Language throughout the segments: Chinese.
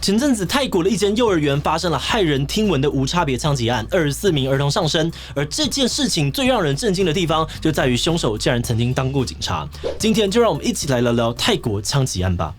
前阵子泰国的一间幼儿园发生了骇人听闻的无差别枪击案，24名儿童丧生。而这件事情最让人震惊的地方，就在于凶手竟然曾经当过警察。今天就让我们一起来聊聊泰国枪击案吧。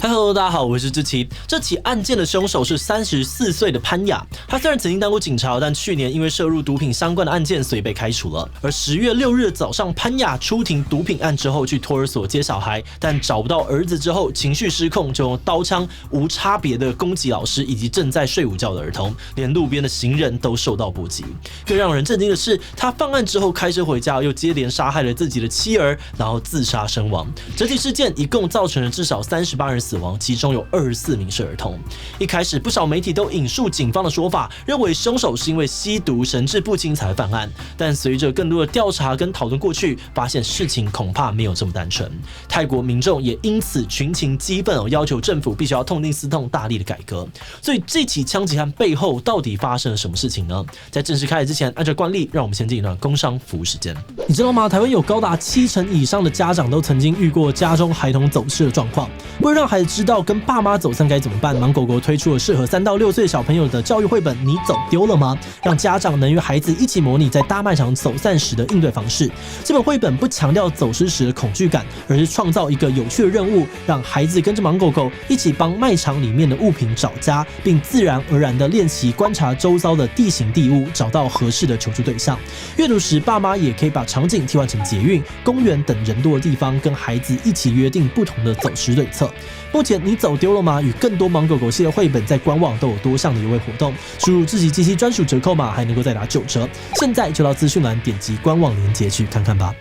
Hello， 大家好，我是志奇。这起案件的凶手是34岁的潘雅。他虽然曾经当过警察，但去年因为涉入毒品相关的案件，所以被开除了。而10月6日早上，潘雅出庭毒品案之后，去托儿所接小孩，但找不到儿子之后，情绪失控，就用刀枪无差别的攻击老师以及正在睡午觉的儿童，连路边的行人都受到波及。更让人震惊的是，他犯案之后开车回家，又接连杀害了自己的妻儿，然后自杀身亡。整体事件一共造成了至少38人死亡，其中有24名是儿童。一开始，不少媒体都引述警方的说法，认为凶手是因为吸毒、神志不清才会犯案。但随着更多的调查跟讨论过去，发现事情恐怕没有这么单纯。泰国民众也因此群情激愤，要求政府必须要痛定思痛，大力的改革。所以这起枪击案背后到底发生了什么事情呢？在正式开始之前，按照惯例，让我们先进一段工商服务时间。你知道吗？台湾有高达70%以上的家长都曾经遇过家中孩童走失的状况。为了让孩子知道跟爸妈走散该怎么办，芒狗狗推出了适合3到6岁小朋友的教育绘本《你走丢了吗》，让家长能与孩子一起模拟在大卖场走散时的应对方式。这本绘本不强调走失时的恐惧感，而是创造一个有趣的任务，让孩子跟着芒狗狗一起帮卖场里面的物品找家，并自然而然地练习观察周遭的地形地物，找到合适的求助对象。阅读时，爸妈也可以把场景替换成捷运、公园等人多的地方，跟孩子一起约定不同的走失对策。目前你走丢了吗？与更多芒狗狗系列绘本在官网都有多项的优惠活动，输入志祺七七专属折扣码还能够再打9折。现在就到资讯栏点击官网连结去看看吧。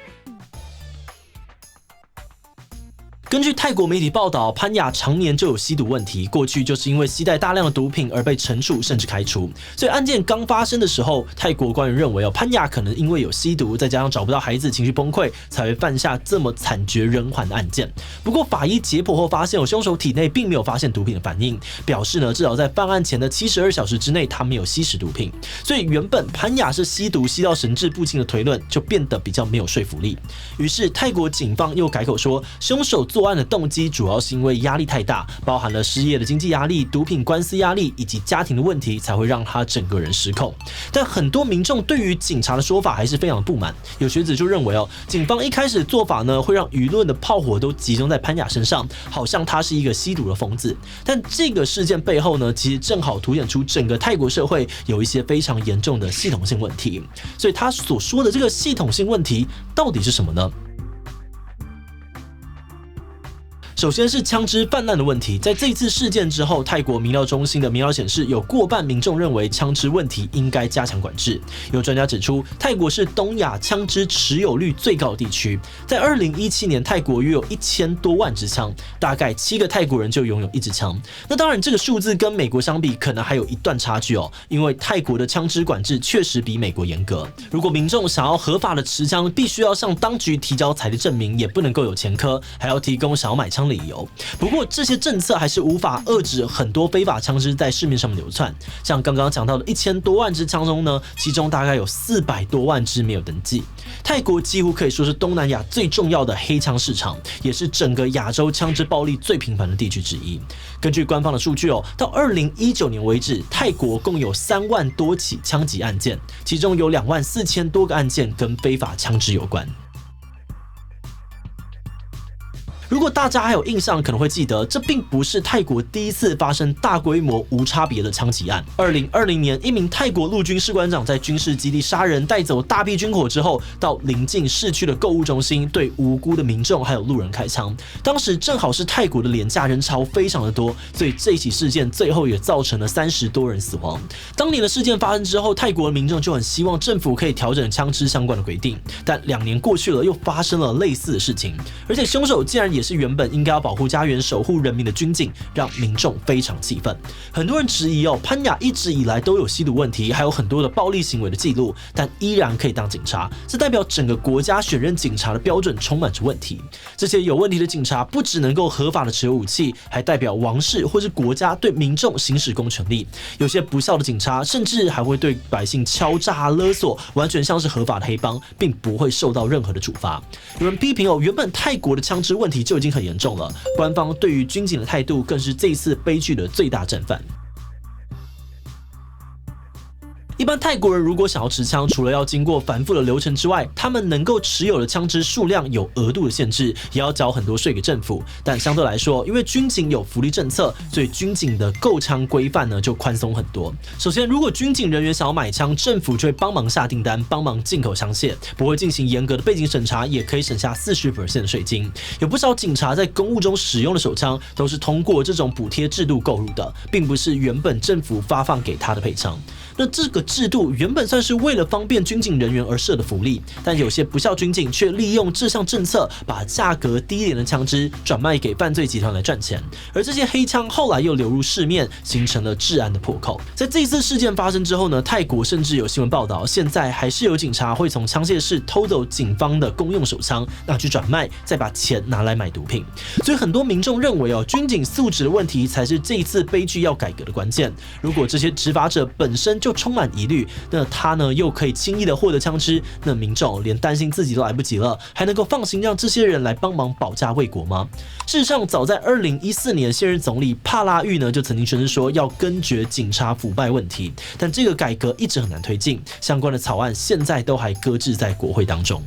根据泰国媒体报道，潘雅常年就有吸毒问题，过去就是因为携带大量的毒品而被惩处甚至开除。所以案件刚发生的时候，泰国官员认为潘雅可能因为有吸毒，再加上找不到孩子，情绪崩溃，才会犯下这么惨绝人寰的案件。不过法医解剖后发现，凶手体内并没有发现毒品的反应，表示至少在犯案前的72小时之内，他没有吸食毒品。所以原本潘雅是吸毒吸到神志不清的推论就变得比较没有说服力。于是泰国警方又改口说，凶手作案的动机主要是因为压力太大，包含了失业的经济压力、毒品官司压力以及家庭的问题，才会让他整个人失控。但很多民众对于警察的说法还是非常的不满。有学者就认为警方一开始的做法会让舆论的炮火都集中在潘雅身上，好像他是一个吸毒的疯子。但这个事件背后其实正好凸显出整个泰国社会有一些非常严重的系统性问题。所以他所说的这个系统性问题到底是什么呢？首先是枪支泛滥的问题，在这一次事件之后，泰国民调中心的民调显示，有过半民众认为枪支问题应该加强管制。有专家指出，泰国是东亚枪支持有率最高的地区，在2017年，泰国约有1000多万支枪，大概7个泰国人就拥有1支枪。那当然，这个数字跟美国相比，可能还有一段差距因为泰国的枪支管制确实比美国严格。如果民众想要合法的持枪，必须要向当局提交财力证明，也不能够有前科，还要提供想要买枪的理由。不过这些政策还是无法遏制很多非法枪支在市面上流窜。像刚刚讲到的1000多万支枪中其中大概有400多万支没有登记。泰国几乎可以说是东南亚最重要的黑枪市场，也是整个亚洲枪支暴力最频繁的地区之一。根据官方的数据到2019年为止，泰国共有3万多起枪击案件，其中有24000多个案件跟非法枪支有关。如果大家还有印象，可能会记得，这并不是泰国第一次发生大规模无差别的枪击案。2020年，一名泰国陆军士官长在军事基地杀人，带走大批军火之后，到邻近市区的购物中心对无辜的民众还有路人开枪。当时正好是泰国的连假，人潮非常的多，所以这起事件最后也造成了30多人死亡。当年的事件发生之后，泰国的民众就很希望政府可以调整枪支相关的规定，但2年过去了，又发生了类似的事情，而且凶手竟然也是原本应该要保护家园、守护人民的军警，让民众非常气愤。很多人质疑潘雅一直以来都有吸毒问题，还有很多的暴力行为的记录，但依然可以当警察，这代表整个国家选任警察的标准充满着问题。这些有问题的警察不只能够合法的持有武器，还代表王室或是国家对民众行使公权力。有些不孝的警察甚至还会对百姓敲诈勒索，完全像是合法的黑帮，并不会受到任何的处罚。有人批评原本泰国的枪支问题就已经很严重了，官方对于军警的态度更是这一次悲剧的最大战犯。一般泰国人如果想要持枪，除了要经过繁复的流程之外，他们能够持有的枪支数量有额度的限制，也要缴很多税给政府。但相对来说，因为军警有福利政策，所以军警的购枪规范呢就宽松很多。首先，如果军警人员想要买枪，政府就会帮忙下订单，帮忙进口枪械，不会进行严格的背景审查，也可以省下40% 的税金。有不少警察在公务中使用的手枪，都是通过这种补贴制度购入的，并不是原本政府发放给他的配枪。那这个制度原本算是为了方便军警人员而设的福利，但有些不孝军警却利用这项政策，把价格低廉的枪支转卖给犯罪集团来赚钱，而这些黑枪后来又流入市面，形成了治安的破口。在这一次事件发生之后呢，泰国甚至有新闻报道，现在还是有警察会从枪械室偷走警方的公用手枪，拿去转卖，再把钱拿来买毒品。所以很多民众认为军警素质的问题才是这一次悲剧要改革的关键。如果这些执法者本身就充满疑虑，那他呢又可以轻易的获得枪支，那民众连担心自己都来不及了，还能够放心让这些人来帮忙保家卫国吗？事实上，早在2014年，现任总理帕拉育呢就曾经宣示说要根绝警察腐败问题，但这个改革一直很难推进，相关的草案现在都还搁置在国会当中。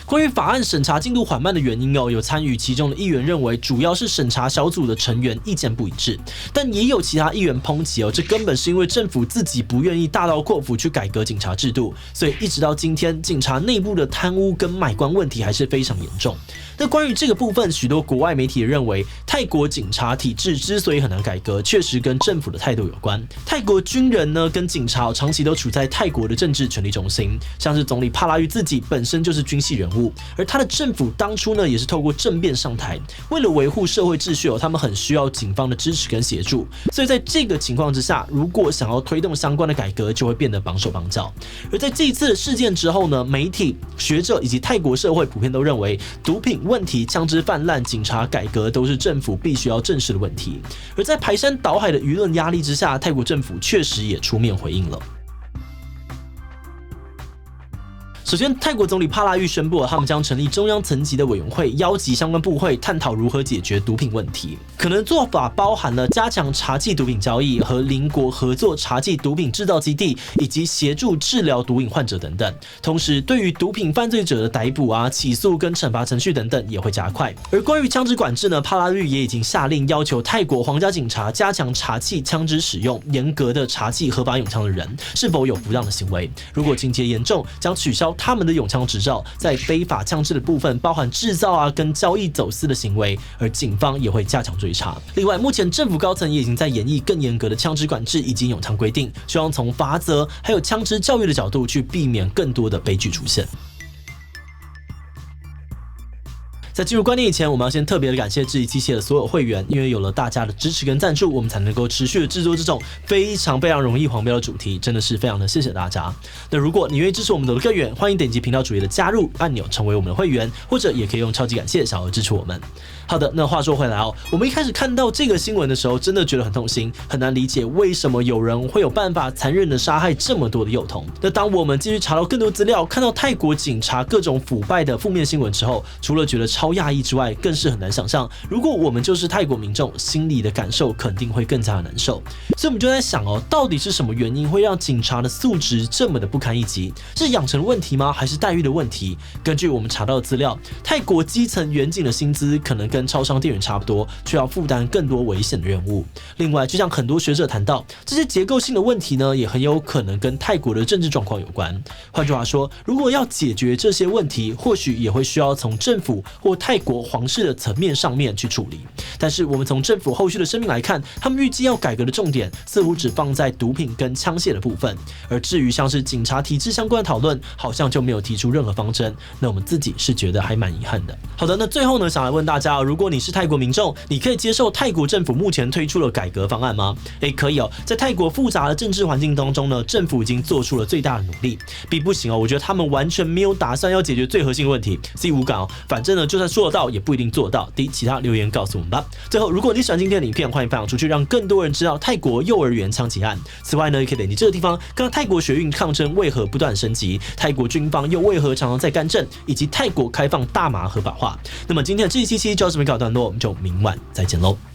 关于法案审查进度缓慢的原因有参与其中的议员认为主要是审查小组的成员意见不一致，但也有其他议员抨击这根本是因为政府自己不愿意大刀阔斧去改革警察制度，所以一直到今天，警察内部的贪污跟买官问题还是非常严重。那关于这个部分，许多国外媒体认为，泰国警察体制之所以很难改革，确实跟政府的态度有关。泰国军人呢跟警察长期都处在泰国的政治权力中心，像是总理帕拉育自己本身就是军系人物，而他的政府当初呢也是透过政变上台，为了维护社会秩序他们很需要警方的支持跟协助，所以在这个情况之下，如果想要推动相关的改革，就会变得绑手绑脚。而在这一次的事件之后呢，媒体、学者以及泰国社会普遍都认为，毒品问题、枪支泛滥、警察改革都是政府必须要正视的问题。而在排山倒海的舆论压力之下，泰国政府确实也出面回应了。首先，泰国总理帕拉育宣布他们将成立中央层级的委员会，邀集相关部会探讨如何解决毒品问题。可能做法包含了加强查缉毒品交易，和邻国合作查缉毒品制造基地，以及协助治疗毒瘾患者等等。同时，对于毒品犯罪者的逮捕起诉跟惩罚程序等等也会加快。而关于枪支管制呢，帕拉育也已经下令要求泰国皇家警察加强查缉枪支使用，严格的查缉合法拥枪的人是否有不当的行为。如果情节严重，将取消他们的拥枪执照，在非法枪支的部分包含制造跟交易走私的行为，而警方也会加强追查。另外，目前政府高层也已经在研议更严格的枪支管制以及拥枪规定，希望从罚则还有枪支教育的角度去避免更多的悲剧出现。在进入观点以前，我们要先特别的感谢志毅机械的所有会员，因为有了大家的支持跟赞助，我们才能够持续的制作这种非常容易黄标的主题，真的是非常的谢谢大家。那如果你愿意支持我们走得更远，欢迎点击频道主页的加入按钮，成为我们的会员，或者也可以用超级感谢小额支持我们。好的，那话说回来我们一开始看到这个新闻的时候，真的觉得很痛心，很难理解为什么有人会有办法残忍的杀害这么多的幼童。那当我们继续查到更多资料，看到泰国警察各种腐败的负面新闻之后，除了觉得超讶异之外，更是很难想象，如果我们就是泰国民众，心里的感受肯定会更加的难受。所以我们就在想到底是什么原因会让警察的素质这么的不堪一击？是养成的问题吗？还是待遇的问题？根据我们查到的资料，泰国基层员警的薪资可能跟超商店员差不多，却要负担更多危险的任务。另外，就像很多学者谈到，这些结构性的问题呢，也很有可能跟泰国的政治状况有关。换句话说，如果要解决这些问题，或许也会需要从政府或就泰国皇室的层面上面去处理。但是我们从政府后续的声明来看，他们预计要改革的重点似乎只放在毒品跟枪械的部分，而至于像是警察体制相关的讨论，好像就没有提出任何方针。那我们自己是觉得还蛮遗憾的。好的，那最后呢，想来问大家，如果你是泰国民众，你可以接受泰国政府目前推出的改革方案吗？可以哦。在泰国复杂的政治环境当中呢，政府已经做出了最大的努力。不行哦，我觉得他们完全没有打算要解决最核心的问题。自己无感哦，反正呢，就算说得到，也不一定做到。其他留言告诉我们吧。最后，如果你喜欢今天的影片，欢迎分享出去，让更多人知道泰国幼儿园枪击案。此外呢，也可以点击这个地方，看看泰国学运抗争为何不断升级，泰国军方又为何常常在干政，以及泰国开放大麻合法化。那么今天的这一期就到这边告一段落，我们就明晚再见喽。